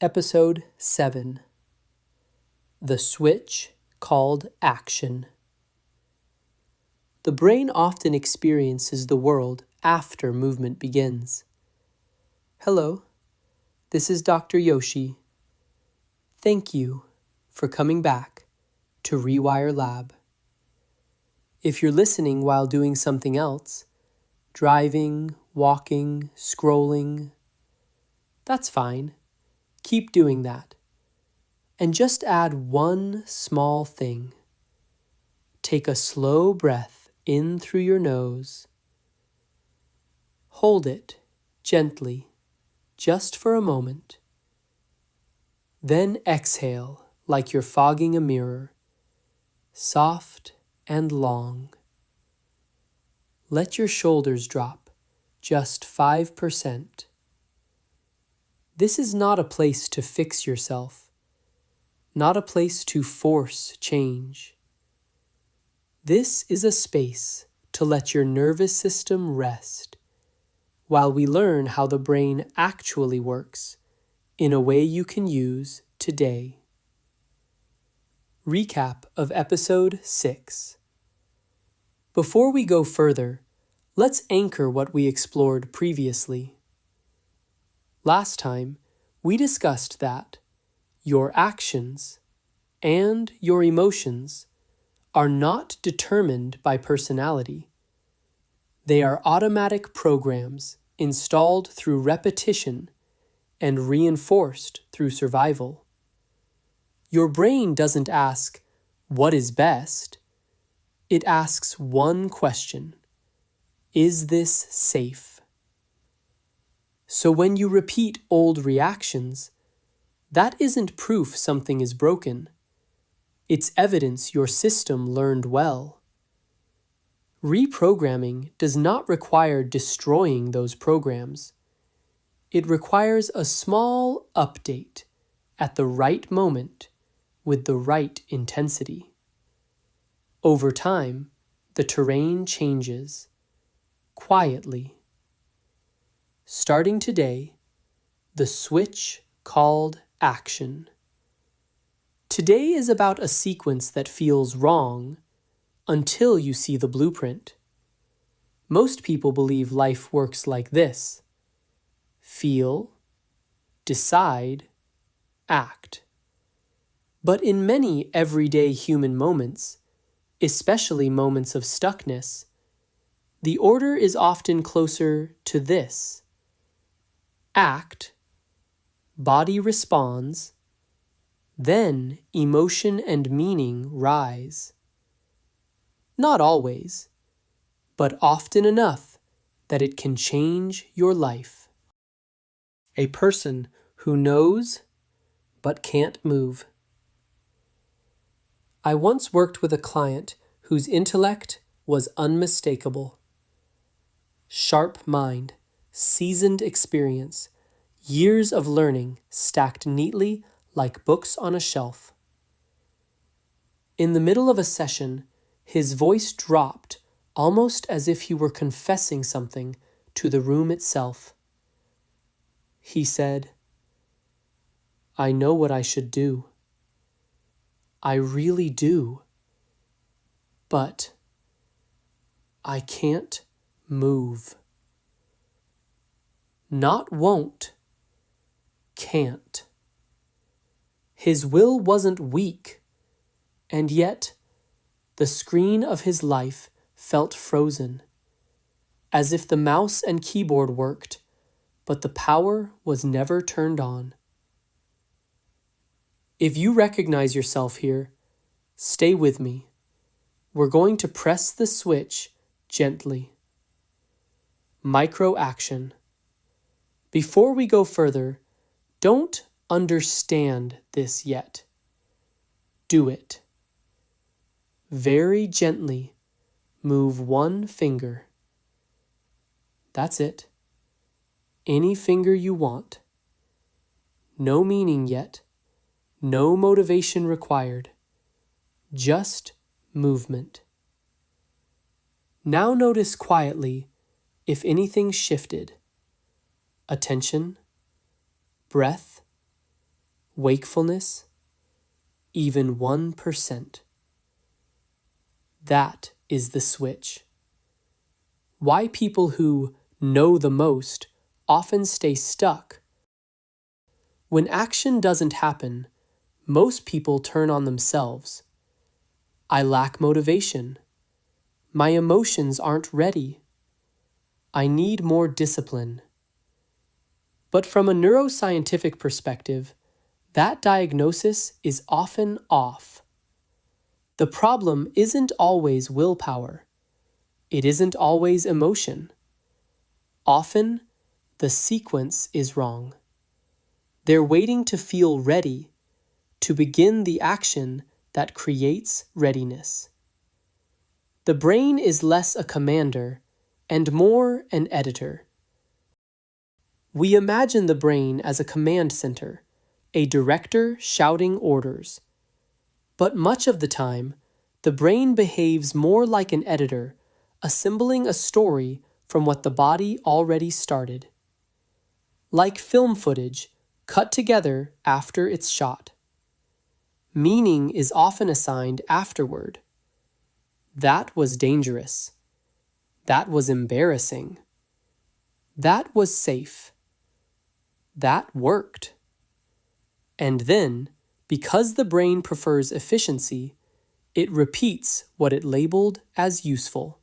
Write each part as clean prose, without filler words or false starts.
Episode 7. The switch called action. The brain often experiences the world after movement begins. Hello, this is Dr. Yoshi. Thank you for coming back to Rewire Lab. If you're listening while doing something else, driving, walking, scrolling, that's fine. Keep doing that. And just add one small thing. Take a slow breath in through your nose. Hold it gently, just for a moment. Then exhale like you're fogging a mirror, soft and long. Let your shoulders drop, just 5%. This is not a place to fix yourself, not a place to force change. This is a space to let your nervous system rest while we learn how the brain actually works in a way you can use today. Recap of Episode 6. Before we go further, let's anchor what we explored previously. Last time, we discussed that your actions and your emotions are not determined by personality. They are automatic programs installed through repetition and reinforced through survival. Your brain doesn't ask, "What is best?" It asks one question: is this safe? So when you repeat old reactions, that isn't proof something is broken. It's evidence your system learned well. Reprogramming does not require destroying those programs. It requires a small update at the right moment with the right intensity. Over time, the terrain changes, quietly. Starting today, the switch called action. Today is about a sequence that feels wrong until you see the blueprint. Most people believe life works like this: feel, decide, act. But in many everyday human moments, especially moments of stuckness, the order is often closer to this: act, body responds, then emotion and meaning rise. Not always, but often enough that it can change your life. A person who knows but can't move. I once worked with a client whose intellect was unmistakable. Sharp mind, seasoned experience, years of learning stacked neatly like books on a shelf. In the middle of a session, his voice dropped almost as if he were confessing something to the room itself. He said, "I know what I should do. I really do. But I can't move." Not won't, can't. His will wasn't weak, and yet the screen of his life felt frozen, as if the mouse and keyboard worked, but the power was never turned on. If you recognize yourself here, stay with me. We're going to press the switch gently. Micro action. Before we go further, don't understand this yet. Do it. Very gently move one finger. That's it. Any finger you want. No meaning yet. No motivation required. Just movement. Now notice quietly if anything shifted. Attention, breath, wakefulness, even 1%. That is the switch. Why people who know the most often stay stuck. When action doesn't happen, most people turn on themselves. I lack motivation. My emotions aren't ready. I need more discipline. But from a neuroscientific perspective, that diagnosis is often off. The problem isn't always willpower. It isn't always emotion. Often, the sequence is wrong. They're waiting to feel ready, to begin the action that creates readiness. The brain is less a commander and more an editor. We imagine the brain as a command center, a director shouting orders. But much of the time, the brain behaves more like an editor, assembling a story from what the body already started. Like film footage, cut together after it's shot. Meaning is often assigned afterward. That was dangerous. That was embarrassing. That was safe. That worked. And then, because the brain prefers efficiency, it repeats what it labeled as useful.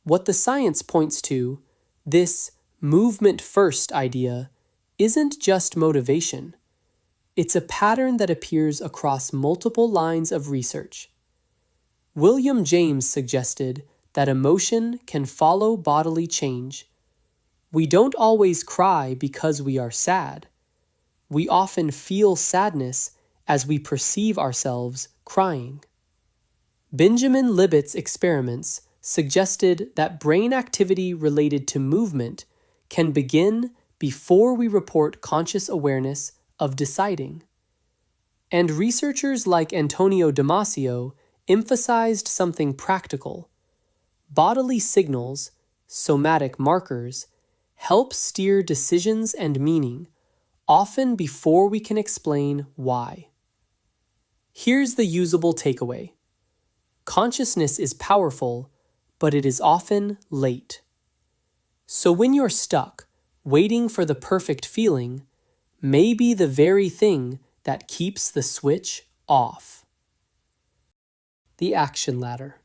What the science points to, this movement-first idea, isn't just motivation. It's a pattern that appears across multiple lines of research. William James suggested that emotion can follow bodily change. We don't always cry because we are sad. We often feel sadness as we perceive ourselves crying. Benjamin Libet's experiments suggested that brain activity related to movement can begin before we report conscious awareness of deciding. And researchers like Antonio Damasio emphasized something practical. Bodily signals, somatic markers, help steer decisions and meaning, often before we can explain why. Here's the usable takeaway. Consciousness is powerful, but it is often late. So when you're stuck, waiting for the perfect feeling, may be the very thing that keeps the switch off. The action ladder.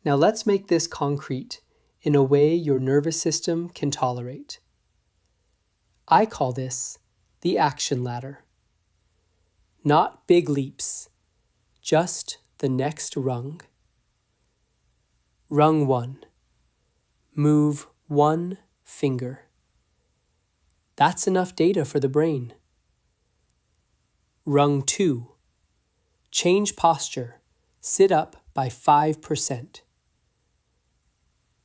Now let's make this concrete in a way your nervous system can tolerate. I call this the action ladder. Not big leaps, just the next rung. Rung 1. Move one finger. That's enough data for the brain. Rung 2. Change posture. Sit up by 5%.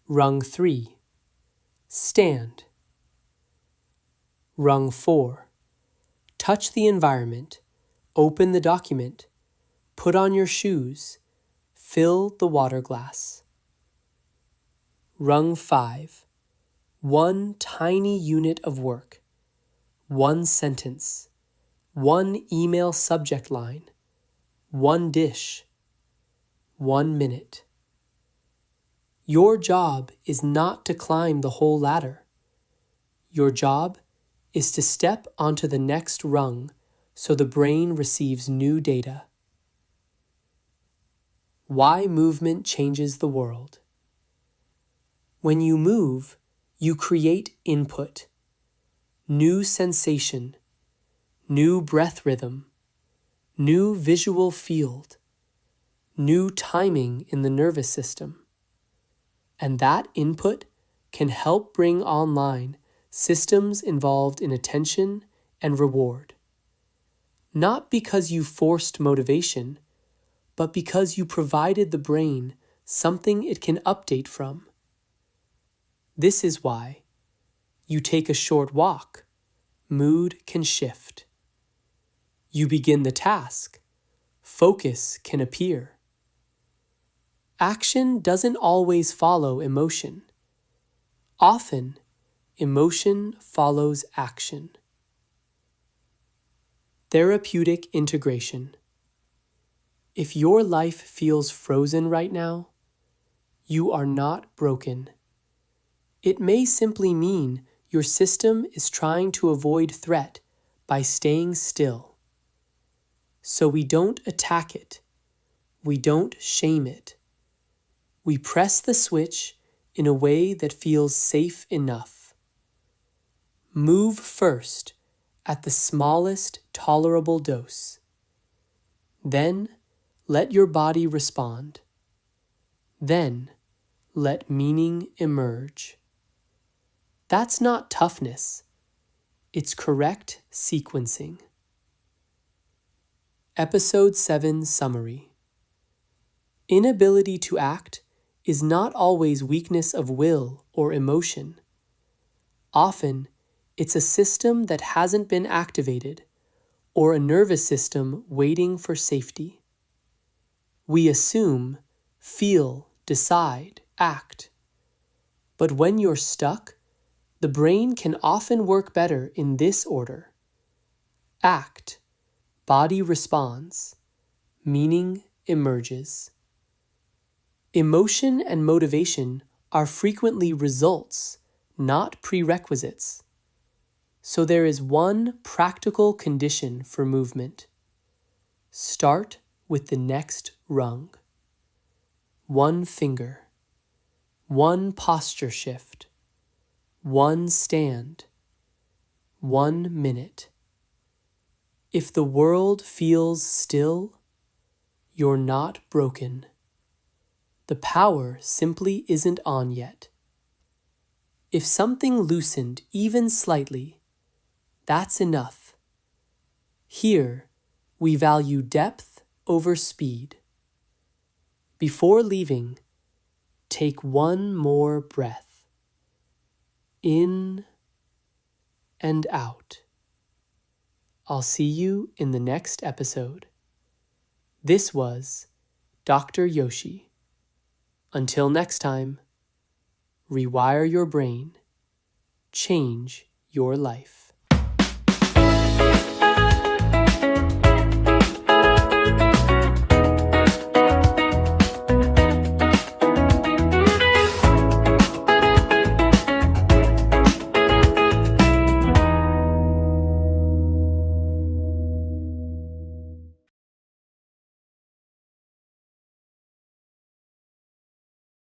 Rung 3. Stand. Rung 4. Touch the environment. Open the document. Put on your shoes. Fill the water glass. Rung 5. One tiny unit of work. One sentence. One email subject line. One dish. 1 minute. Your job is not to climb the whole ladder. Your job is to step onto the next rung so the brain receives new data. Why movement changes the world. When you move, you create input, new sensation, new breath rhythm, new visual field, new timing in the nervous system. And that input can help bring online systems involved in attention and reward. Not because you forced motivation, but because you provided the brain something it can update from. This is why you take a short walk, mood can shift. You begin the task, focus can appear. Action doesn't always follow emotion. Often, emotion follows action. Therapeutic integration. If your life feels frozen right now, you are not broken. It may simply mean your system is trying to avoid threat by staying still. So we don't attack it. We don't shame it. We press the switch in a way that feels safe enough. Move first at the smallest tolerable dose. Then let your body respond. Then let meaning emerge. That's not toughness. It's correct sequencing. Episode 7 Summary. Inability to act is not always weakness of will or emotion. Often, it's a system that hasn't been activated or a nervous system waiting for safety. We assume, feel, decide, act. But when you're stuck, the brain can often work better in this order. Act, body responds, meaning emerges. Emotion and motivation are frequently results, not prerequisites. So there is one practical condition for movement. Start with the next rung. One finger. One posture shift. One stand. 1 minute. If the world feels still, you're not broken. The power simply isn't on yet. If something loosened even slightly, that's enough. Here, we value depth over speed. Before leaving, take one more breath. In and out. I'll see you in the next episode. This was Dr. Yoshi. Until next time, rewire your brain, change your life.